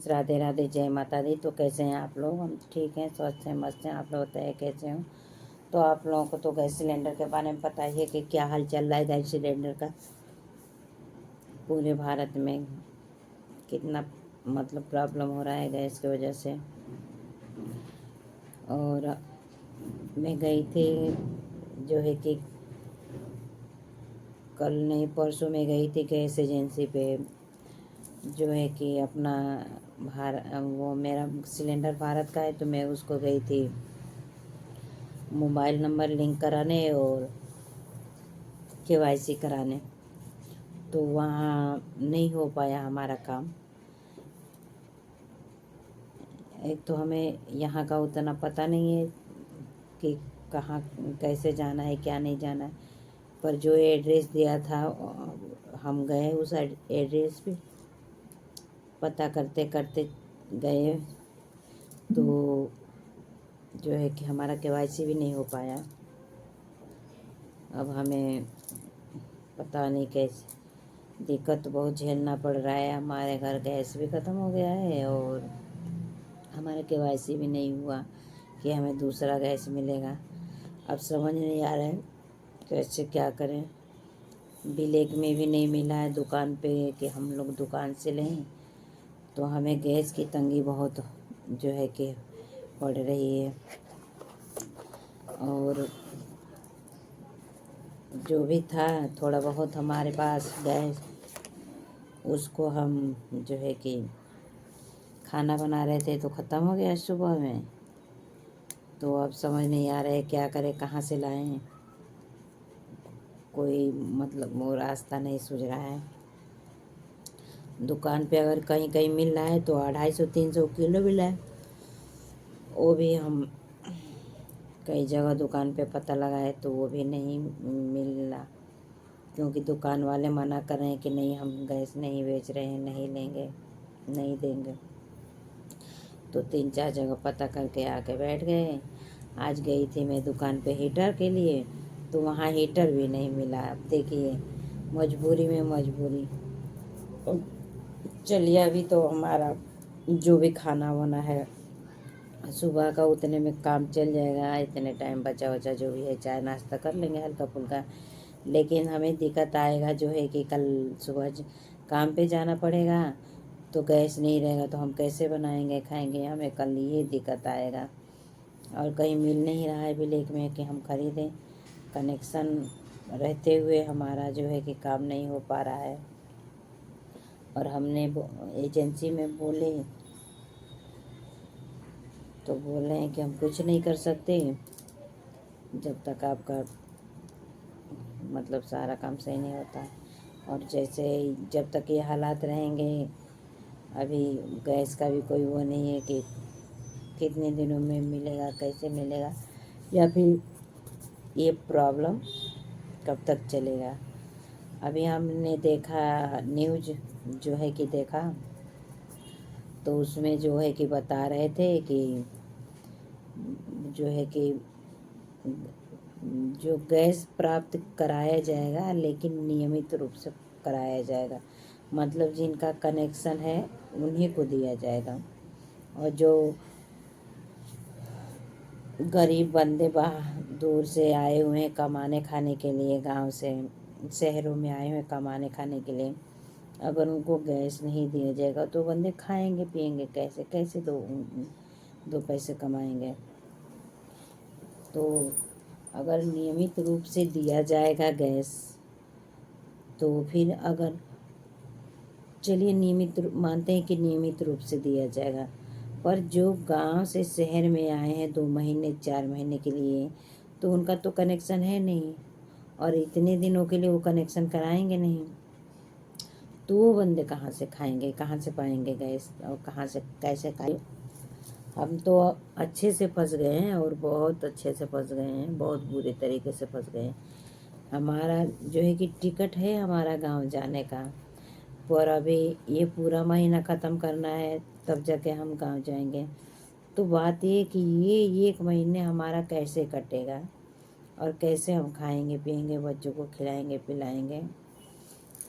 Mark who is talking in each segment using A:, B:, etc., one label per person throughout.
A: राधे राधे, जय माता दी। तो कैसे हैं आप लोग? हम ठीक हैं, स्वस्थ हैं, मस्त हैं। आप लोग बताइए कैसे हो? तो आप लोगों को तो गैस सिलेंडर के बारे में पता ही है कि क्या हाल चल रहा है गैस सिलेंडर का पूरे भारत में। कितना प्रॉब्लम हो रहा है गैस की वजह से। और मैं गई थी जो है कि कल नहीं परसों में गई थी गैस एजेंसी पे, जो है कि अपना वो मेरा सिलेंडर भारत का है, तो मैं उसको गई थी मोबाइल नंबर लिंक कराने और केवाईसी कराने। तो वहाँ नहीं हो पाया हमारा काम। एक तो हमें यहाँ का उतना पता नहीं है कि कहाँ कैसे जाना है, क्या नहीं जाना है। पर जो एड्रेस दिया था हम गए उस एड्रेस पे, पता करते करते गए तो जो है कि हमारा केवाईसी भी नहीं हो पाया। अब हमें पता नहीं कैसे, दिक्कत बहुत झेलना पड़ रहा है। हमारे घर गैस भी ख़त्म हो गया है और हमारा केवाईसी भी नहीं हुआ कि हमें दूसरा गैस मिलेगा। अब समझ नहीं आ रहा है कैसे क्या करें। बिलेक में भी नहीं मिला है दुकान पे कि हम लोग दुकान से लें। तो हमें गैस की तंगी बहुत जो है कि पड़ रही है। और जो भी था थोड़ा बहुत हमारे पास गैस, उसको हम जो है कि खाना बना रहे थे तो ख़त्म हो गया सुबह में। तो अब समझ नहीं आ रहा है क्या करें, कहाँ से लाएं। कोई वो रास्ता नहीं सूझ रहा है। दुकान पे अगर कहीं कहीं मिल रहा है तो 250-300 किलो मिला है। वो भी हम कई जगह दुकान पे पता लगाए तो वो भी नहीं मिल रहा, क्योंकि दुकान वाले मना कर रहे हैं कि नहीं, हम गैस नहीं बेच रहे हैं, नहीं लेंगे, नहीं देंगे। तो 3-4 जगह पता करके आके बैठ गए। आज गई थी मैं दुकान पे हीटर के लिए, तो वहाँ हीटर भी नहीं मिला। अब देखिए, मजबूरी में मजबूरी। चलिए, अभी तो हमारा जो भी खाना वाना है सुबह का उतने में काम चल जाएगा। इतने टाइम बचा बचा जो भी है चाय नाश्ता कर लेंगे हल्का फुल्का। लेकिन हमें दिक्कत आएगा जो है कि कल सुबह काम पे जाना पड़ेगा, तो गैस नहीं रहेगा तो हम कैसे बनाएंगे खाएंगे। हमें कल ये दिक्कत आएगा। और कहीं मिल नहीं रहा है बिलेक में कि हम खरीदें। कनेक्शन रहते हुए हमारा जो है कि काम नहीं हो पा रहा है। और हमने एजेंसी में बोले तो बोल रहे हैं कि हम कुछ नहीं कर सकते जब तक आपका सारा काम सही नहीं होता। और जैसे जब तक ये हालात रहेंगे, अभी गैस का भी कोई वो नहीं है कि कितने दिनों में मिलेगा, कैसे मिलेगा, या फिर ये प्रॉब्लम कब तक चलेगा। अभी हमने देखा न्यूज़ जो है कि देखा, तो उसमें जो है कि बता रहे थे कि जो है कि जो गैस प्राप्त कराया जाएगा, लेकिन नियमित रूप से कराया जाएगा। जिनका कनेक्शन है उन्हीं को दिया जाएगा। और जो गरीब बंदे बाहर दूर से आए हुए हैं कमाने खाने के लिए, गांव से शहरों में आए हुए कमाने खाने के लिए, अगर उनको गैस नहीं दिया जाएगा तो बंदे खाएंगे पिएंगे कैसे, कैसे दो पैसे कमाएंगे। तो अगर नियमित रूप से दिया जाएगा गैस, तो फिर अगर चलिए मानते हैं कि नियमित रूप से दिया जाएगा, पर जो गांव से शहर में आए हैं 2 महीने 4 महीने के लिए, तो उनका तो कनेक्शन है नहीं, और इतने दिनों के लिए वो कनेक्शन कराएंगे नहीं, तो वो बंदे कहाँ से खाएंगे, कहाँ से पाएंगे गैस, और कहाँ से कैसे खाएंगे। हम तो अच्छे से फंस गए हैं, और बहुत अच्छे से फंस गए हैं, बहुत बुरे तरीके से फंस गए हैं। हमारा जो है कि टिकट है हमारा गांव जाने का, पर अभी ये पूरा महीना ख़त्म करना है तब जाके हम गांव जाएंगे। तो बात ये कि ये 1 महीने हमारा कैसे कटेगा, और कैसे हम खाएंगे पिएंगे, बच्चों को खिलाएंगे पिलाएंगे।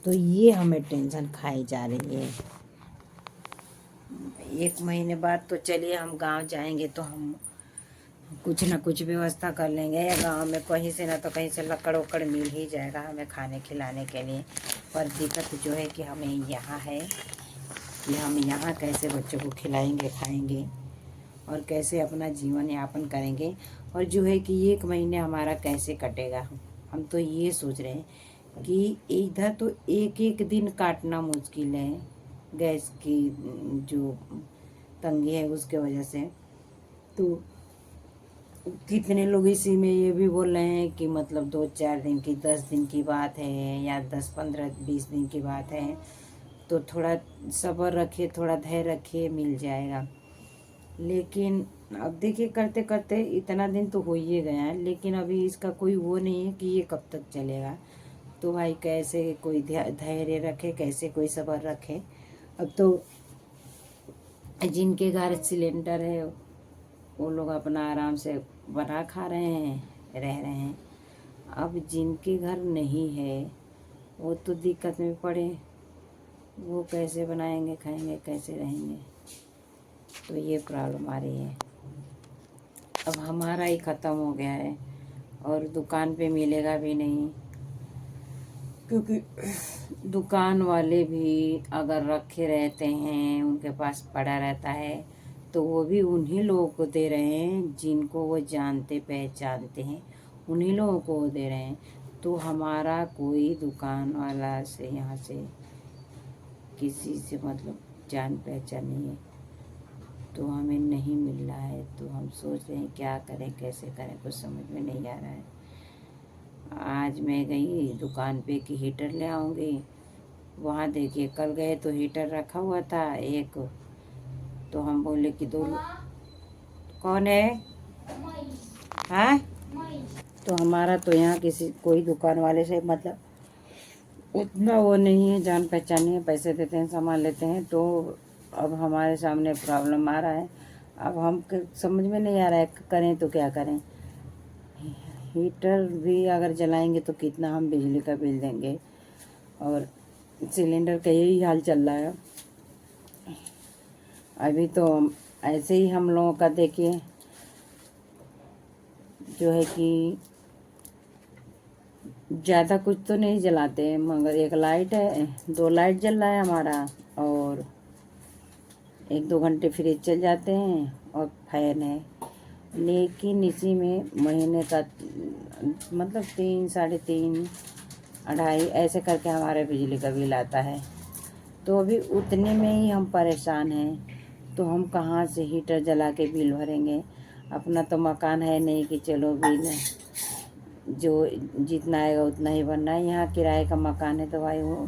A: तो ये हमें टेंशन खाई जा रही है। 1 महीने बाद तो चलिए हम गांव जाएंगे, तो हम कुछ ना कुछ व्यवस्था कर लेंगे, या गांव में कहीं से ना तो कहीं से लकड़ वकड़ मिल ही जाएगा हमें खाने खिलाने के लिए। पर दिक्कत जो है कि हमें यहाँ है कि हम यहाँ कैसे बच्चों को खिलाएंगे खाएंगे और कैसे अपना जीवन यापन करेंगे, और जो है कि 1 महीने हमारा कैसे कटेगा। हम तो ये सोच रहे हैं कि इधर तो एक एक दिन काटना मुश्किल है, गैस की जो तंगी है उसके वजह से। तो कितने लोग इसी में ये भी बोल रहे हैं कि मतलब 2-4 दिन की 10 दिन की बात है, या 10-15-20 दिन की बात है, तो थोड़ा सब्र रखिए, थोड़ा धैर्य रखिए, मिल जाएगा। लेकिन अब देखिए करते करते इतना दिन तो हो ही गया है, लेकिन अभी इसका कोई वो नहीं है कि ये कब तक चलेगा। तो भाई कैसे कोई धैर्य रखे, कैसे कोई सब्र रखे। अब तो जिनके घर सिलेंडर है वो लोग अपना आराम से बना खा रहे हैं, रह रहे हैं। अब जिनके घर नहीं है वो तो दिक्कत में पड़े, वो कैसे बनाएंगे, खाएंगे, कैसे रहेंगे। तो ये प्रॉब्लम आ रही है। अब हमारा ही ख़त्म हो गया है और दुकान पे मिलेगा भी नहीं, क्योंकि दुकान वाले भी अगर रखे रहते हैं, उनके पास पड़ा रहता है, तो वो भी उन्हीं लोगों को दे रहे हैं जिनको वो जानते पहचानते हैं, उन्हीं लोगों को वो दे रहे हैं। तो हमारा कोई दुकान वाला से यहाँ से किसी से मतलब जान पहचान नहीं है, तो हमें नहीं मिल रहा है। तो हम सोच रहे हैं क्या करें, कैसे करें, कुछ समझ में नहीं आ रहा है। आज मैं गई दुकान पे कि हीटर ले आऊँगी, वहाँ देखिए कल गए तो हीटर रखा हुआ था एक, तो हम बोले कि दो। कौन है? हाँ, तो हमारा तो यहाँ किसी कोई दुकान वाले से मतलब उतना वो नहीं है, जान पहचान नहीं है, पैसे देते हैं सामान लेते हैं। तो अब हमारे सामने प्रॉब्लम आ रहा है। अब हम समझ में नहीं आ रहा है करें तो क्या करें। हीटर भी अगर जलाएंगे तो कितना हम बिजली का बिल देंगे, और सिलेंडर का यही हाल चल रहा है। अभी तो ऐसे ही हम लोगों का देखिए जो है कि ज़्यादा कुछ तो नहीं जलाते, मगर एक लाइट है, 2 लाइट जल रहा है हमारा, और 1-2 घंटे फ्रिज चल जाते हैं, और फैन है। लेकिन इसी में महीने का मतलब 3, 3.5, 2.5 ऐसे करके हमारे बिजली का बिल आता है। तो अभी उतने में ही हम परेशान हैं, तो हम कहाँ से हीटर जला के बिल भरेंगे। अपना तो मकान है नहीं कि चलो बिल जो जितना आएगा उतना ही भरना है। यहाँ किराए का मकान है तो भाई वो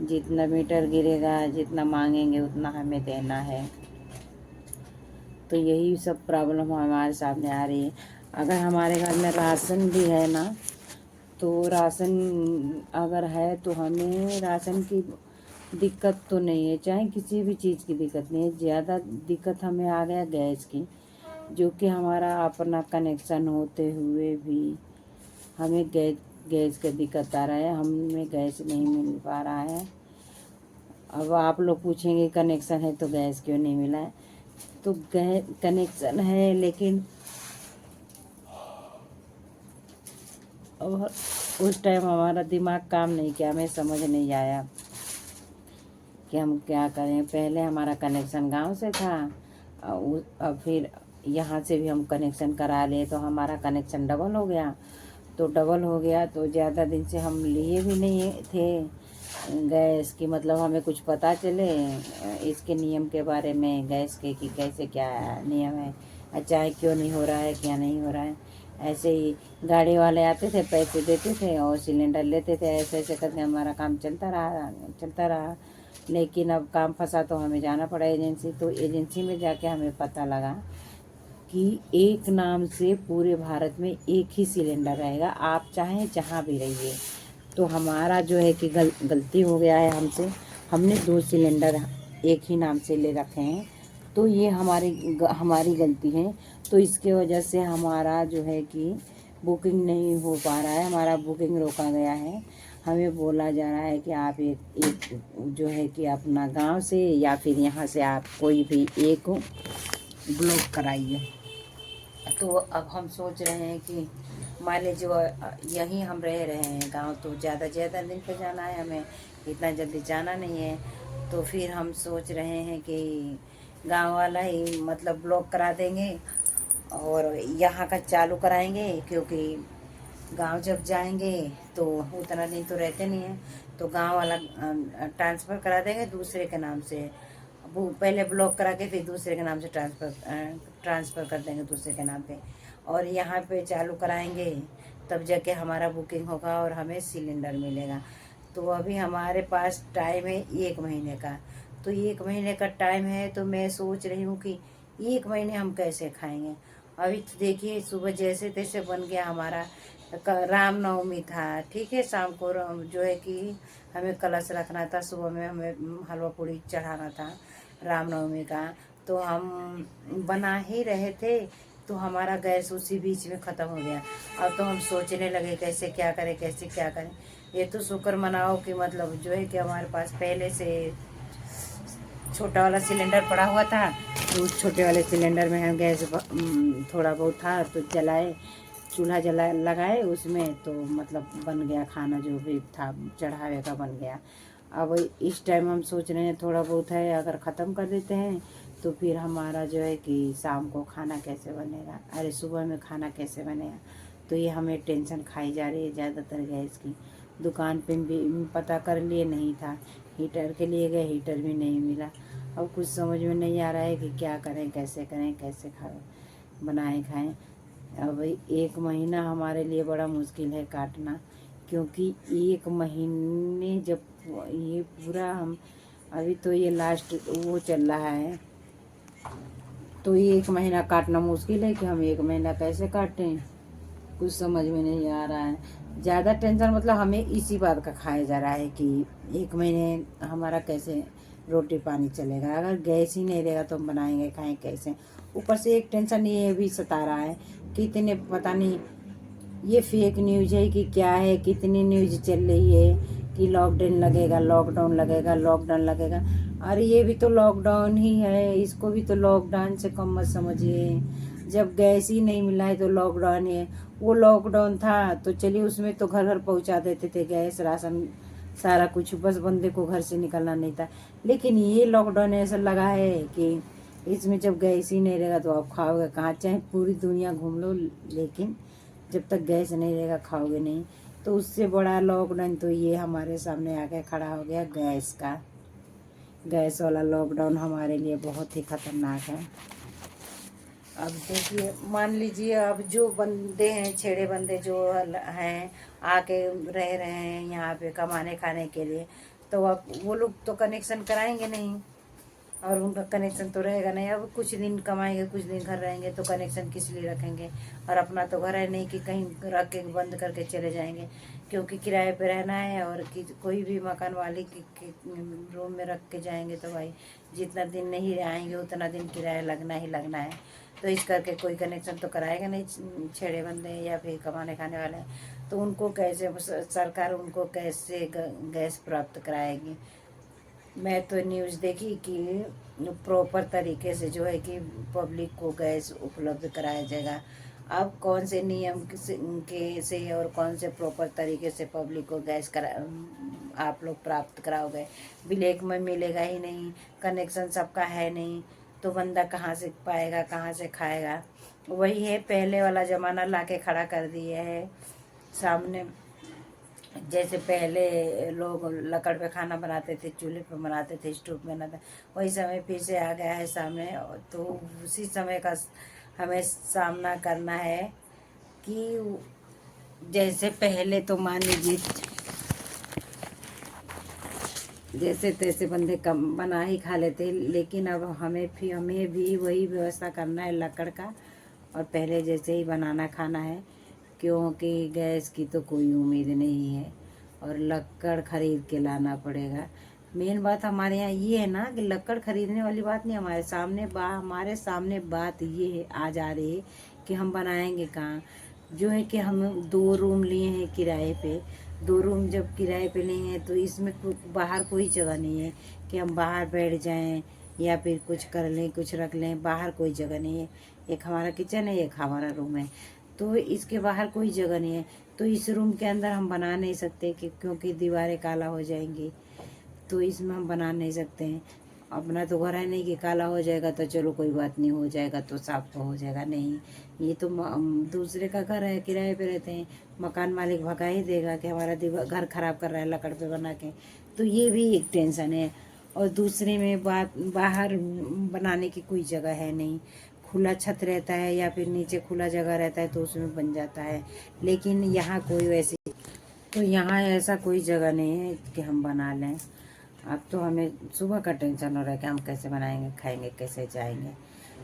A: जितना मीटर गिरेगा, जितना मांगेंगे उतना हमें देना है। तो यही सब प्रॉब्लम हमारे सामने आ रही है। अगर हमारे घर में राशन भी है ना, तो राशन अगर है तो हमें राशन की दिक्कत तो नहीं है, चाहे किसी भी चीज़ की दिक्कत नहीं है। ज़्यादा दिक्कत हमें आ गया गैस की, जो कि हमारा अपना कनेक्शन होते हुए भी हमें गैस का दिक्कत आ रहा है, हमें गैस नहीं मिल पा रहा है। अब आप लोग पूछेंगे कनेक्शन है तो गैस क्यों नहीं मिला है। तो गैस कनेक्शन है, लेकिन अब उस टाइम हमारा दिमाग काम नहीं किया, हमें समझ नहीं आया कि हम क्या करें। पहले हमारा कनेक्शन गांव से था, अब फिर यहाँ से भी हम कनेक्शन करा लिए, तो हमारा कनेक्शन डबल हो गया। तो डबल हो गया तो ज़्यादा दिन से हम लिए भी नहीं थे गैस की, मतलब हमें कुछ पता चले इसके नियम के बारे में, गैस के कि कैसे क्या नियम है, अच्छा है क्यों नहीं हो रहा है, क्या नहीं हो रहा है। ऐसे ही गाड़ी वाले आते थे, पैसे देते थे और सिलेंडर लेते थे, ऐसे ऐसे करके हमारा काम चलता रहा। लेकिन अब काम फंसा तो हमें जाना पड़ा एजेंसी। तो एजेंसी में जाके हमें पता लगा कि एक नाम से पूरे भारत में एक ही सिलेंडर रहेगा, आप चाहें जहाँ भी रहिए। तो हमारा जो है कि गलती हो गया है हमसे, हमने 2 सिलेंडर एक ही नाम से ले रखे हैं। तो ये हमारी गलती है। तो इसके वजह से हमारा जो है कि बुकिंग नहीं हो पा रहा है, हमारा बुकिंग रोका गया है। हमें बोला जा रहा है कि आप एक जो है कि अपना गांव से या फिर यहाँ से आप कोई भी एक ब्लॉक कराइए। तो अब हम सोच रहे हैं कि मान लीजिए यहीं हम रह रहे हैं गांव, तो ज़्यादा दिन पे जाना है हमें, इतना जल्दी जाना नहीं है। तो फिर हम सोच रहे हैं कि गांव वाला ही मतलब ब्लॉक करा देंगे और यहाँ का चालू कराएंगे, क्योंकि गांव जब जाएंगे तो उतना दिन तो रहते नहीं हैं, तो गांव वाला ट्रांसफ़र करा देंगे दूसरे के नाम से। वो पहले ब्लॉक करा के फिर दूसरे के नाम से ट्रांसफ़र कर देंगे दूसरे के नाम पे, और यहाँ पे चालू कराएंगे, तब जाके हमारा बुकिंग होगा और हमें सिलेंडर मिलेगा। तो अभी हमारे पास टाइम है 1 महीने का। तो 1 महीने का टाइम है, तो मैं सोच रही हूँ कि 1 महीने हम कैसे खाएंगे। अभी तो देखिए सुबह जैसे तैसे बन गया हमारा, रामनवमी था, ठीक है, शाम को जो है कि हमें कलश रखना था, सुबह में हमें हलवा पूड़ी चढ़ाना था रामनवमी का। तो हम बना ही रहे थे, तो हमारा गैस उसी बीच में ख़त्म हो गया। अब तो हम सोचने लगे कैसे क्या करें, कैसे क्या करें। ये तो शुक्र मनाओ कि मतलब जो है कि हमारे पास पहले से छोटा वाला सिलेंडर पड़ा हुआ था, तो उस छोटे वाले सिलेंडर में हम गैस थोड़ा बहुत था तो जलाए, चूल्हा जला लगाए उसमें, तो मतलब बन गया खाना जो भी था चढ़ावे का बन गया। अब इस टाइम हम सोच रहे हैं थोड़ा बहुत है, अगर ख़त्म कर देते हैं तो फिर हमारा जो है कि शाम को खाना कैसे बनेगा, अरे सुबह में खाना कैसे बनेगा। तो ये हमें टेंशन खाई जा रही है ज़्यादातर गैस की। दुकान पे भी पता कर लिए, नहीं था। हीटर के लिए गए, हीटर भी नहीं मिला। अब कुछ समझ में नहीं आ रहा है कि क्या करें, कैसे करें, कैसे खाएं, बनाए खाएं। अब 1 महीना हमारे लिए बड़ा मुश्किल है काटना, क्योंकि 1 महीने जब ये पूरा हम अभी तो ये लास्ट वो चल रहा है, तो ये 1 महीना काटना मुश्किल है कि हम 1 महीना कैसे काटें, कुछ समझ में नहीं आ रहा है। ज़्यादा टेंशन मतलब हमें इसी बात का खाया जा रहा है कि 1 महीने हमारा कैसे रोटी पानी चलेगा, अगर गैस ही नहीं रहेगा तो हम बनाएंगे खाएं कैसे। ऊपर से एक टेंशन ये भी सता रहा है कि इतने पता नहीं ये फेक न्यूज़ है कि क्या है, कितनी न्यूज़ चल रही है कि लॉकडाउन लगेगा, लॉकडाउन लगेगा, लॉकडाउन लगेगा। अरे ये भी तो लॉकडाउन ही है, इसको भी तो लॉकडाउन से कम मत समझिए। जब गैस ही नहीं मिला है तो लॉकडाउन है। वो लॉकडाउन था तो चलिए उसमें तो घर घर पहुंचा देते थे गैस, राशन, सारा कुछ, बस बंदे को घर से निकलना नहीं था। लेकिन ये लॉकडाउन ऐसा लगा है कि इसमें जब गैस ही नहीं रहेगा तो आप खाओगे कहाँ, चाहे पूरी दुनिया घूम लो, लेकिन जब तक गैस नहीं रहेगा खाओगे नहीं। तो उससे बड़ा लॉकडाउन तो ये हमारे सामने आके खड़ा हो गया, गैस का। गैस वाला लॉकडाउन हमारे लिए बहुत ही खतरनाक है। अब देखिए मान लीजिए अब जो बंदे हैं, छेड़े बंदे जो हैं, आके रह रहे हैं यहाँ पे कमाने खाने के लिए, तो अब वो लोग तो कनेक्शन कराएंगे नहीं, और उनका कनेक्शन तो रहेगा नहीं। अब कुछ दिन कमाएंगे, कुछ दिन घर रहेंगे, तो कनेक्शन किस लिए रखेंगे। और अपना तो घर है नहीं कि कहीं रख के बंद करके चले जाएंगे, क्योंकि किराए पे रहना है, और कि कोई भी मकान वाले की रूम में रख के जाएंगे तो भाई जितना दिन नहीं आएंगे उतना दिन किराया लगना ही लगना है। तो इस करके कोई कनेक्शन तो कराएगा नहीं छेड़े बंदे या फिर कमाने खाने वाले। तो उनको कैसे सरकार उनको कैसे गैस प्राप्त कराएगी। मैं तो न्यूज़ देखी कि प्रॉपर तरीके से जो है कि पब्लिक को गैस उपलब्ध कराया जाएगा। अब कौन से नियम के से और कौन से प्रॉपर तरीके से पब्लिक को गैस करा आप लोग प्राप्त कराओगे। ब्लैक में मिलेगा ही नहीं, कनेक्शन सबका है नहीं, तो बंदा कहाँ से पाएगा, कहाँ से खाएगा। वही है पहले वाला ज़माना लाके खड़ा कर दिए है सामने। जैसे पहले लोग लकड़ पे खाना बनाते थे, चूल्हे पे बनाते थे, स्टोव में बनाते, वही समय फिर से आ गया है सामने। तो उसी समय का हमें सामना करना है कि जैसे पहले तो मान लीजिए जैसे तैसे बंदे कम बना ही खा लेते, लेकिन अब हमें भी वही व्यवस्था करना है लकड़ का, और पहले जैसे ही बनाना खाना है, क्योंकि गैस की तो कोई उम्मीद नहीं है और लकड़ खरीद के लाना पड़ेगा। मेन बात हमारे यहाँ ये है ना कि लकड़ खरीदने वाली बात नहीं, हमारे सामने बात ये है आ जा रही है कि हम बनाएंगे कहाँ। जो है कि हम 2 रूम लिए हैं किराए पे, 2 रूम जब किराए पे लिए हैं तो इसमें बाहर कोई जगह नहीं है कि हम बाहर बैठ जाएं या फिर कुछ कर लें, कुछ रख लें। बाहर कोई जगह नहीं है। एक हमारा किचन है, एक हमारा रूम है, तो इसके बाहर कोई जगह नहीं है। तो इस रूम के अंदर हम बना नहीं सकते क्योंकि दीवारें काला हो जाएंगी, तो इसमें हम बना नहीं सकते हैं। अपना तो घर है नहीं कि काला हो जाएगा तो चलो कोई बात नहीं, हो जाएगा तो साफ तो हो जाएगा, नहीं। ये तो दूसरे का घर है, किराए पे रहते हैं, मकान मालिक भगा ही देगा कि हमारा घर खराब कर रहा है लकड़ पे बना के। तो ये भी एक टेंशन है। और दूसरे में बाहर बनाने की कोई जगह है नहीं। खुला छत रहता है या फिर नीचे खुला जगह रहता है तो उसमें बन जाता है, लेकिन यहाँ कोई वैसी, तो यहाँ ऐसा कोई जगह नहीं है कि हम बना लें। अब तो हमें सुबह का टेंशन हो रहा है कि हम कैसे बनाएंगे, खाएंगे, कैसे जाएंगे।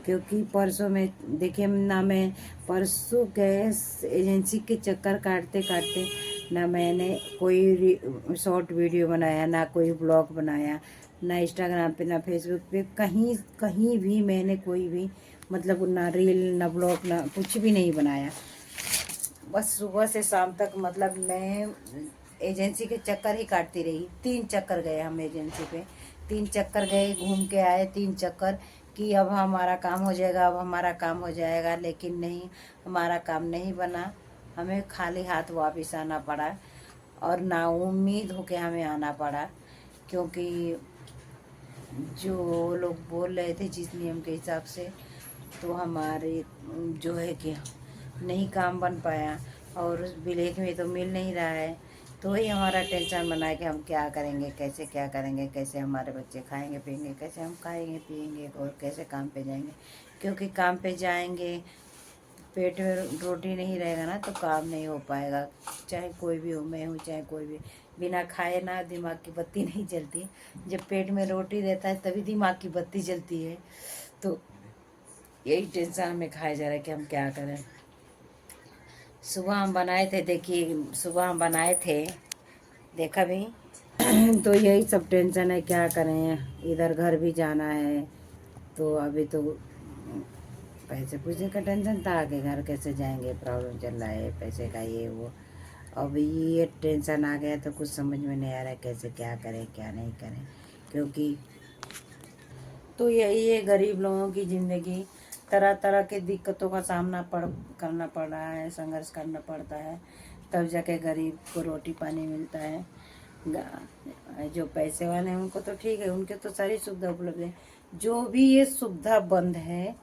A: क्योंकि परसों में देखिए ना, मैं परसों गैस एजेंसी के चक्कर काटते काटते ना मैंने कोई शॉर्ट वीडियो बनाया, ना कोई ब्लॉग बनाया, ना इंस्टाग्राम पे, ना फेसबुक पे, कहीं कहीं भी मैंने कोई भी मतलब ना रील, ना ब्लॉग, ना कुछ भी नहीं बनाया। बस सुबह से शाम तक मतलब मैं एजेंसी के चक्कर ही काटती रही। 3 चक्कर गए हम एजेंसी पे, 3 चक्कर गए, घूम के आए 3 चक्कर कि अब हमारा काम हो जाएगा, अब हमारा काम हो जाएगा, लेकिन नहीं, हमारा काम नहीं बना। हमें खाली हाथ वापस आना पड़ा और नाउम्मीद होके हमें आना पड़ा, क्योंकि जो लोग बोल रहे थे जिस नियम के हिसाब से, तो हमारे जो है कि नहीं काम बन पाया और उस ब्लैक में तो मिल नहीं रहा है। तो वही हमारा टेंशन बना है कि हम क्या करेंगे, कैसे क्या करेंगे, कैसे हमारे बच्चे खाएंगे पिएंगे, कैसे हम खाएंगे पिएंगे और कैसे काम पे जाएंगे। क्योंकि काम पे जाएंगे, पेट में रोटी नहीं रहेगा ना तो काम नहीं हो पाएगा। चाहे कोई भी हो, मैं हूँ चाहे कोई भी, बिना खाए ना दिमाग की बत्ती नहीं जलती। जब पेट में रोटी रहता है तभी दिमाग की बत्ती जलती है। तो यही टेंशन हमें खाया जा रहा है कि हम क्या करें। सुबह हम बनाए थे, देखिए सुबह हम बनाए थे, देखा भी। तो यही सब टेंशन है, क्या करें। इधर घर भी जाना है, तो अभी तो पैसे पूछने का टेंशन था कि घर कैसे जाएंगे, प्रॉब्लम चल रहा है पैसे का, ये वो। अब ये टेंशन आ गया तो कुछ समझ में नहीं आ रहा है कैसे क्या करें क्या नहीं करें। क्योंकि तो यही है गरीब लोगों की ज़िंदगी, तरह तरह के दिक्कतों का सामना करना पड़ रहा है, संघर्ष करना पड़ता है, तब जाके गरीब को रोटी पानी मिलता है। जो पैसे वाले हैं उनको तो ठीक है, उनके तो सारी सुविधा उपलब्ध है। जो भी ये सुविधा बंद है,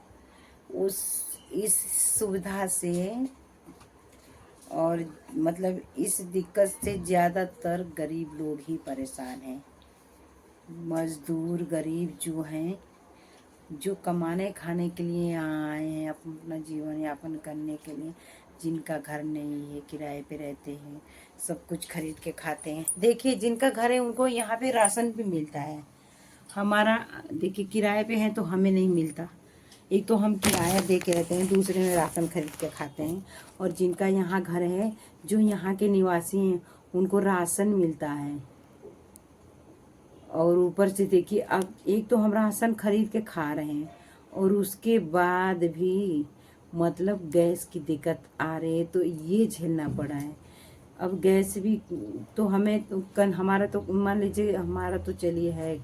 A: इस सुविधा से और मतलब इस दिक्कत से ज़्यादातर गरीब लोग ही परेशान हैं। मजदूर गरीब जो हैं, जो कमाने खाने के लिए यहाँ आए हैं, अपना जीवन यापन करने के लिए, जिनका घर नहीं है, किराए पे रहते हैं, सब कुछ खरीद के खाते हैं। देखिए जिनका घर है उनको यहाँ पे राशन भी मिलता है। हमारा देखिए किराए पे है तो हमें नहीं मिलता। एक तो हम किराया दे के रहते हैं, दूसरे में राशन खरीद के खाते हैं। और जिनका यहाँ घर है, जो यहाँ के निवासी हैं, उनको राशन मिलता है। और ऊपर से देखिए अब एक तो हम राशन खरीद के खा रहे हैं और उसके बाद भी मतलब गैस की दिक्कत आ रही है, तो ये झेलना पड़ा है। अब गैस भी तो हमें तो हमारा तो मान लीजिए हमारा तो चलिए है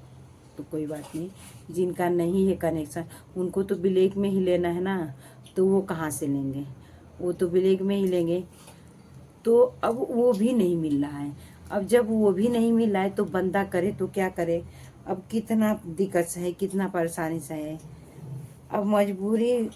A: तो कोई बात नहीं, जिनका नहीं है कनेक्शन उनको तो ब्लैक में ही लेना है ना, तो वो कहाँ से लेंगे, वो तो ब्लैक में ही लेंगे। तो अब वो भी नहीं मिल रहा है। अब जब वो भी नहीं मिल रहा है तो बंदा करे तो क्या करे। अब कितना दिक्कत से है, कितना परेशानी से है। अब मजबूरी,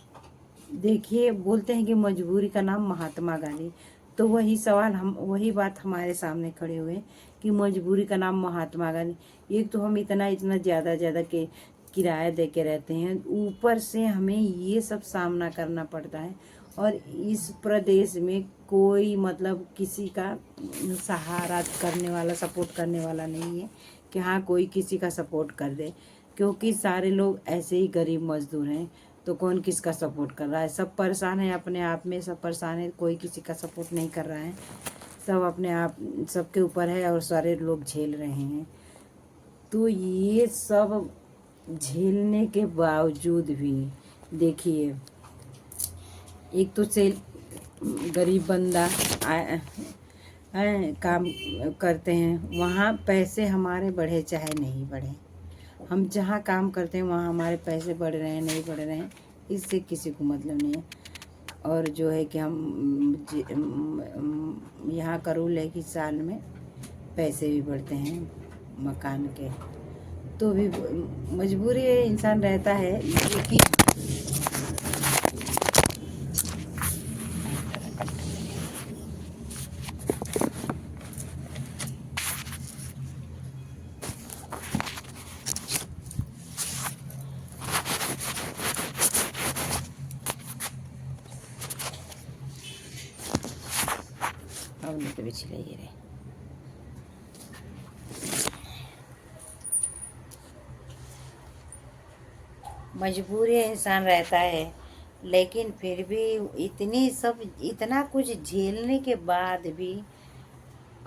A: देखिए बोलते हैं कि मजबूरी का नाम महात्मा गांधी, तो वही सवाल हम, वही बात हमारे सामने खड़े हुए कि मजबूरी का नाम महात्मा गांधी। एक तो हम इतना इतना ज़्यादा के किराया दे के रहते हैं, ऊपर से हमें ये सब सामना करना पड़ता है। और इस प्रदेश में कोई मतलब किसी का सहारा करने वाला, सपोर्ट करने वाला नहीं है कि हाँ कोई किसी का सपोर्ट कर दे। क्योंकि सारे लोग ऐसे ही गरीब मजदूर हैं, तो कौन किसका सपोर्ट कर रहा है। सब परेशान है अपने आप में, सब परेशान है, कोई किसी का सपोर्ट नहीं कर रहा है। सब अपने आप, सबके ऊपर है और सारे लोग झेल रहे हैं। तो ये सब झेलने के बावजूद भी देखिए, एक तो से गरीब बंदा हैं काम करते हैं, वहाँ पैसे हमारे बढ़े चाहे नहीं बढ़े, हम जहाँ काम करते हैं वहाँ हमारे पैसे बढ़ रहे हैं नहीं बढ़ रहे हैं, इससे किसी को मतलब नहीं है। और जो है कि हम यहाँ का रूल है कि साल में पैसे भी बढ़ते हैं मकान के, तो भी मजबूरी है, इंसान रहता है। लेकिन अब नहीं तो बिछले ये रहे। मजबूरी है, इंसान रहता है, लेकिन फिर भी इतना कुछ झेलने के बाद भी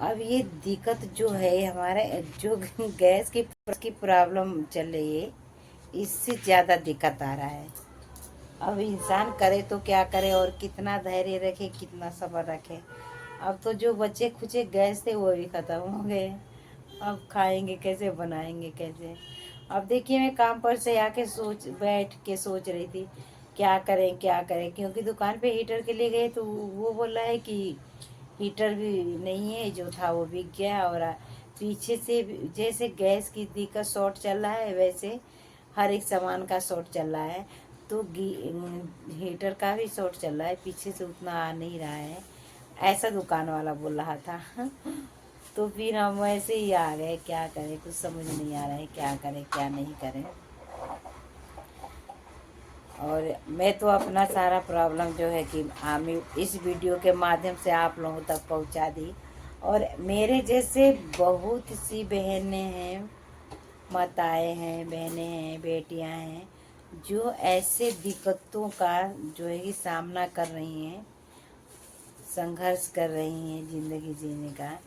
A: अब ये दिक्कत जो है हमारे जो गैस की प्रॉब्लम चल रही है, इससे ज़्यादा दिक्कत आ रहा है। अब इंसान करे तो क्या करे और कितना धैर्य रखे, कितना सब्र रखे। अब तो जो बचे खुचे गैस थे वो भी ख़त्म हो गए, अब खाएंगे कैसे, बनाएंगे कैसे। अब देखिए मैं काम पर से आके बैठ के सोच रही थी क्या करें क्या करें, क्योंकि दुकान पे हीटर के लिए गए तो वो बोल रहा है कि हीटर भी नहीं है, जो था वो बिक गया। और पीछे से जैसे गैस की दिक्कत शॉर्ट चल रहा है, वैसे हर एक सामान का शॉर्ट चल रहा है, तो हीटर का भी शॉर्ट चल रहा है, पीछे से उतना आ नहीं रहा है, ऐसा दुकान वाला बोल रहा था। तो फिर हम वैसे ही आ गए, क्या करें, कुछ समझ नहीं आ रहा है क्या करें क्या नहीं करें। और मैं तो अपना सारा प्रॉब्लम जो है कि आमी इस वीडियो के माध्यम से आप लोगों तक पहुंचा दी। और मेरे जैसे बहुत सी बहनें हैं, माताएं हैं, बहनें हैं, बेटियां हैं, जो ऐसे दिक्कतों का जो है कि सामना कर रही हैं, संघर्ष कर रही हैं ज़िंदगी जीने का।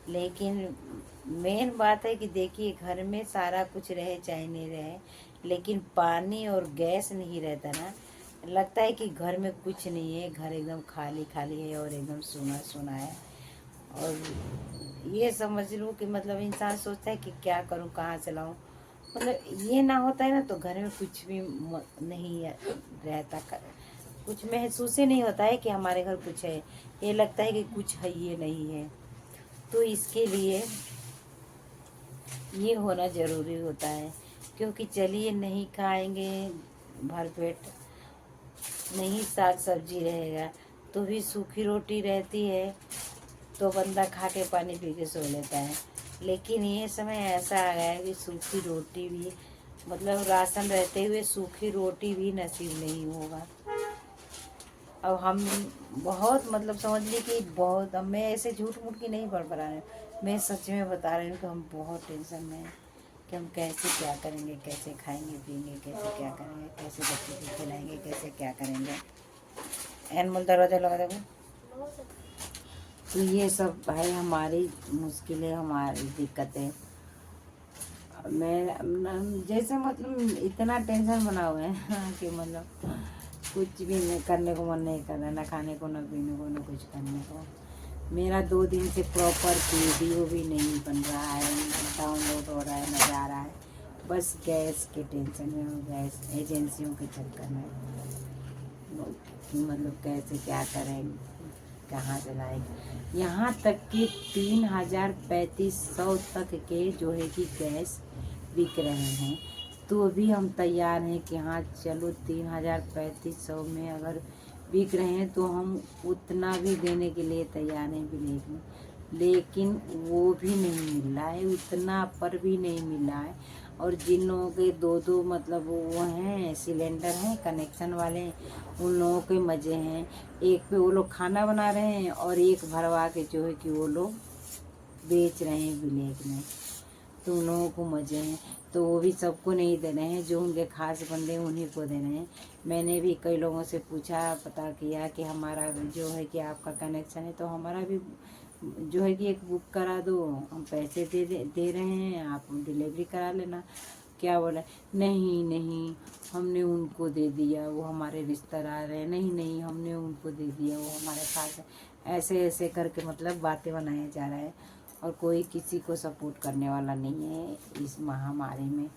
A: लेकिन मेन बात है कि देखिए घर में सारा कुछ रहे चाहे नहीं रहे, लेकिन पानी और गैस नहीं रहता ना, लगता है कि घर में कुछ नहीं है, घर एकदम खाली खाली है और एकदम सूना सूना है। और ये समझ लो कि मतलब इंसान सोचता है कि क्या करूं, कहाँ से लाऊं। मतलब ये ना होता है ना तो घर में कुछ भी नहीं रहता, कुछ महसूस ही नहीं होता है कि हमारे घर कुछ है, ये लगता है कि कुछ है ये नहीं है। तो इसके लिए ये होना ज़रूरी होता है, क्योंकि चलिए नहीं खाएंगे भरपेट, नहीं साग सब्जी रहेगा, तो भी सूखी रोटी रहती है तो बंदा खा के पानी पी के सो लेता है। लेकिन ये समय ऐसा आ गया है कि सूखी रोटी भी, मतलब राशन रहते हुए सूखी रोटी भी नसीब नहीं होगा। अब हम बहुत मतलब समझ ली कि बहुत, अब मैं ऐसे झूठ मूठ की नहीं बड़बड़ा रही हूँ, मैं सच में बता रही हूँ कि हम बहुत टेंशन में हैं कि हम कैसे क्या करेंगे, कैसे खाएंगे पिएंगे, कैसे क्या करेंगे, कैसे बच्चे को खिलाएंगे, कैसे क्या करेंगे। एनमोल दरवाजा लगा देगा। तो ये सब भाई हमारी मुश्किलें, हमारी दिक्कतें। मैं जैसे मतलब इतना टेंशन बना हुआ है कि मतलब कुछ भी नहीं करने को मन नहीं कर रहा, ना खाने को, ना पीने को, ना कुछ करने को। मेरा 2 दिन से प्रॉपर वीडियो भी नहीं बन रहा है, डाउनलोड हो रहा है, ना जा रहा है, बस गैस के टेंशन में हूँ, गैस एजेंसियों के चक्कर में, मतलब कैसे क्या करें, कहाँ से लाएंगे। यहाँ तक कि 3,000-3,500 तक के जो है कि गैस बिक रहे हैं, तो भी हम तैयार हैं कि हाँ चलो 3,000-3,500 में अगर बिक रहे हैं तो हम उतना भी देने के लिए तैयार हैं ब्लैक में। लेकिन वो भी नहीं मिल रहा है, उतना पर भी नहीं मिल रहा है। और जिन लोगों के 2-2 मतलब वो हैं सिलेंडर हैं कनेक्शन वाले, उन लोगों के मज़े हैं, एक पे वो लोग खाना बना रहे हैं और एक भरवा के जो है कि वो लोग बेच रहे हैं ब्लैक में, तो उन लोगों को मज़े हैं। तो वो भी सबको नहीं दे रहे हैं, जो उनके खास बंदे हैं उन्हीं को दे रहे हैं। मैंने भी कई लोगों से पूछा, पता किया कि हमारा जो है कि आपका कनेक्शन है तो हमारा भी जो है कि एक बुक करा दो, हम पैसे दे रहे हैं, आप डिलीवरी करा लेना, क्या बोला, नहीं नहीं हमने उनको दे दिया, वो हमारे रिश्तेदार हैं, नहीं नहीं हमने उनको दे दिया, वो हमारे पास है। ऐसे ऐसे करके मतलब बातें बनाया जा रहा है, और कोई किसी को सपोर्ट करने वाला नहीं है। इस महामारी में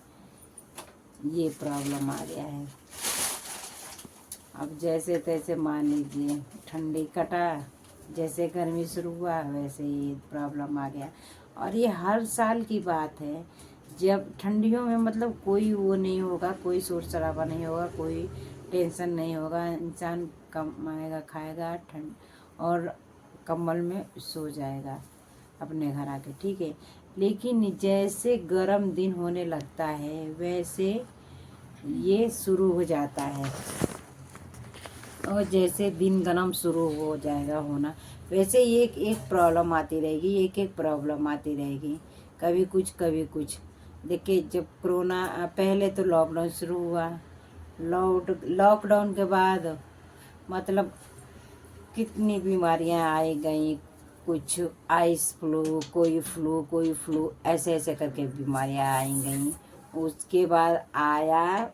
A: ये प्रॉब्लम आ गया है। अब जैसे तैसे मान लीजिए, ठंडी कटा, जैसे गर्मी शुरू हुआ वैसे ये प्रॉब्लम आ गया। और ये हर साल की बात है, जब ठंडियों में मतलब कोई वो नहीं होगा, कोई शोर शराबा नहीं होगा, कोई टेंशन नहीं होगा, इंसान कमाएगा खाएगा ठंड और कंबल में सो जाएगा अपने घर आके, ठीक है। लेकिन जैसे गर्म दिन होने लगता है वैसे ये शुरू हो जाता है, और जैसे दिन गरम शुरू हो जाएगा होना, वैसे एक एक प्रॉब्लम आती रहेगी, एक एक प्रॉब्लम आती रहेगी, कभी कुछ कभी कुछ। देखिए जब कोरोना पहले तो लॉकडाउन शुरू हुआ, लॉकडाउन के बाद मतलब कितनी बीमारियां आई गई, कुछ आइस फ्लू, कोई फ्लू ऐसे ऐसे करके बीमारियां आई गई। उसके बाद आया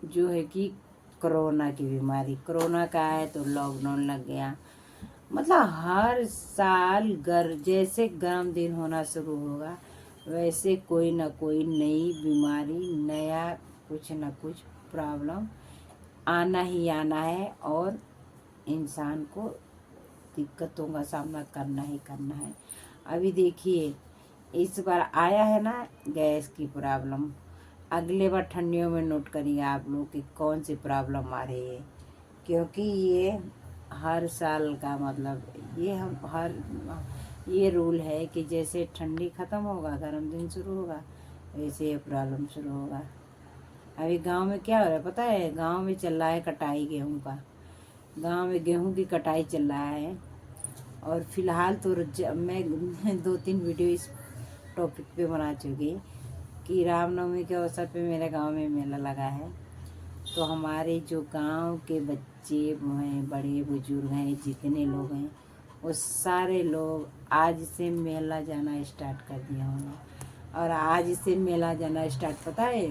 A: जो है कि कोरोना की बीमारी, कोरोना का है तो लॉकडाउन लग गया। मतलब हर साल जैसे गर्म दिन होना शुरू होगा वैसे कोई ना कोई नई बीमारी, नया कुछ ना कुछ प्रॉब्लम आना ही आना है, और इंसान को दिक्कतों का सामना करना ही करना है। अभी देखिए इस बार आया है ना गैस की प्रॉब्लम, अगले बार ठंडियों में नोट करिए आप लोग कि कौन सी प्रॉब्लम आ रही है, क्योंकि ये हर साल का मतलब ये रूल है कि जैसे ठंडी ख़त्म होगा गर्म दिन शुरू होगा, वैसे ये प्रॉब्लम शुरू होगा। अभी गांव में क्या हो रहा है पता है, गांव में चल रहा है कटाई गेहूं का, गांव में गेहूं की कटाई चल रहा है। और फिलहाल तो मैं 2-3 वीडियो इस टॉपिक पे बना चुकी कि रामनवमी के अवसर पे मेरे गांव में मेला लगा है। तो हमारे जो गांव के बच्चे हैं, बड़े बुजुर्ग हैं, जितने लोग हैं, वो सारे लोग आज से मेला जाना स्टार्ट कर दिया उन्होंने। और आज से मेला जाना स्टार्ट, पता है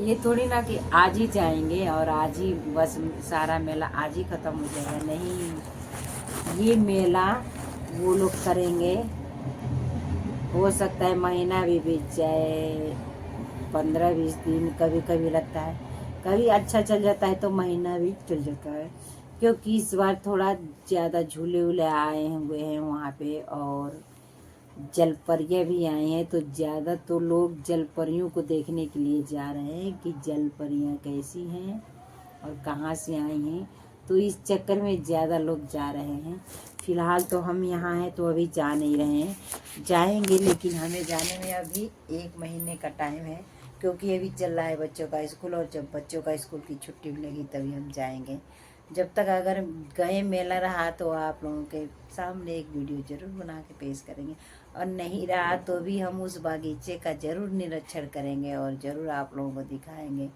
A: ये थोड़ी ना कि आज ही जाएंगे और आज ही बस सारा मेला आज ही ख़त्म हो जाएगा, नहीं। ये मेला वो लोग करेंगे, हो सकता है महीना भी बीत जाए, 15-20 दिन कभी कभी लगता है, कभी अच्छा चल जाता है तो महीना भी चल जाता है। क्योंकि इस बार थोड़ा ज़्यादा झूले वूले आए हुए हैं वहाँ पे, और जलपरियाँ भी आई हैं, तो ज़्यादा तो लोग जलपरियों को देखने के लिए जा रहे हैं कि जलपरियाँ कैसी हैं और कहाँ से आई हैं, तो इस चक्कर में ज़्यादा लोग जा रहे हैं। फ़िलहाल तो हम यहाँ हैं तो अभी जा नहीं रहे हैं, जाएंगे, लेकिन हमें जाने में अभी 1 महीने का टाइम है, क्योंकि अभी चल रहा है बच्चों का स्कूल, और जब बच्चों का स्कूल की छुट्टी मिलेगी तभी हम जाएंगे। जब तक अगर गए मेला रहा तो आप लोगों के सामने एक वीडियो ज़रूर बना के पेश करेंगे, और नहीं रहा तो भी हम उस बागीचे का ज़रूर निरीक्षण करेंगे और ज़रूर आप लोगों को दिखाएंगे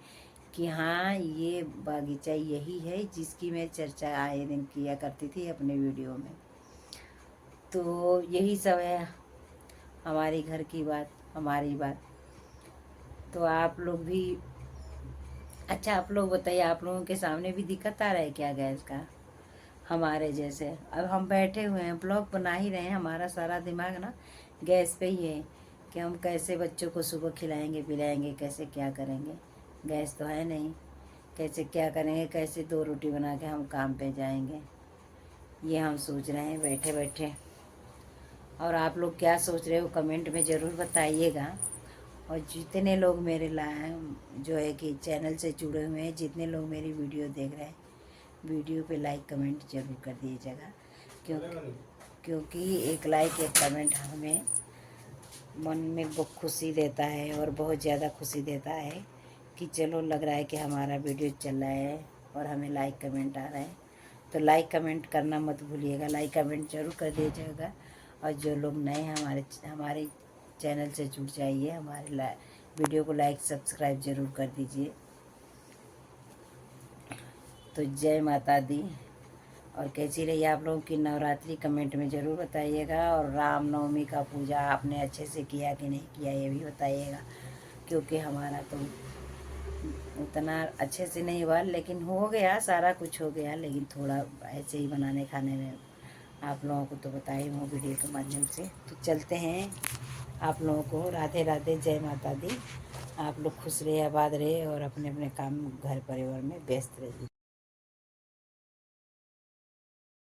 A: कि हाँ ये बागीचा यही है जिसकी मैं चर्चा आए दिन किया करती थी अपने वीडियो में। तो यही सब है हमारी घर की बात, हमारी बात। तो आप लोग भी, अच्छा आप लोग बताइए, आप लोगों के सामने भी दिक्कत आ रहा है क्या गैस का, हमारे जैसे? अब हम बैठे हुए हैं ब्लॉग बना ही रहे हैं, हमारा सारा दिमाग ना गैस पे ही है कि हम कैसे बच्चों को सुबह खिलाएंगे पिलाएंगे, कैसे क्या करेंगे, गैस तो है नहीं, कैसे क्या करेंगे, कैसे 2 रोटी बना के हम काम पे जाएंगे, ये हम सोच रहे हैं बैठे बैठे। और आप लोग क्या सोच रहे हो कमेंट में ज़रूर बताइएगा। और जितने लोग मेरे जो है कि चैनल से जुड़े हुए हैं, जितने लोग मेरी वीडियो देख रहे हैं, वीडियो पे लाइक कमेंट ज़रूर कर दीजिएगा, क्योंकि एक लाइक एक कमेंट हमें मन में बहुत खुशी देता है, और बहुत ज़्यादा खुशी देता है कि चलो लग रहा है कि हमारा वीडियो चल रहा है और हमें लाइक कमेंट आ रहा है। तो लाइक कमेंट करना मत भूलिएगा, लाइक कमेंट ज़रूर कर दीजिएगा। और जो लोग नए हैं हमारे चैनल से जुड़ जाइए, हमारे वीडियो को लाइक सब्सक्राइब ज़रूर कर दीजिए। तो जय माता दी। और कैसी रही आप लोगों की नवरात्रि कमेंट में ज़रूर बताइएगा। और रामनवमी का पूजा आपने अच्छे से किया कि नहीं किया ये भी बताइएगा, क्योंकि हमारा तो उतना अच्छे से नहीं हुआ, लेकिन हो गया, सारा कुछ हो गया, लेकिन थोड़ा ऐसे ही बनाने खाने में आप लोगों को तो बताई हूँ वीडियो के माध्यम से। तो चलते हैं, आप लोगों को राधे राधे, जय माता दी। आप लोग खुश रहे, आबाद रहे और अपने अपने काम घर परिवार में व्यस्त रहिए।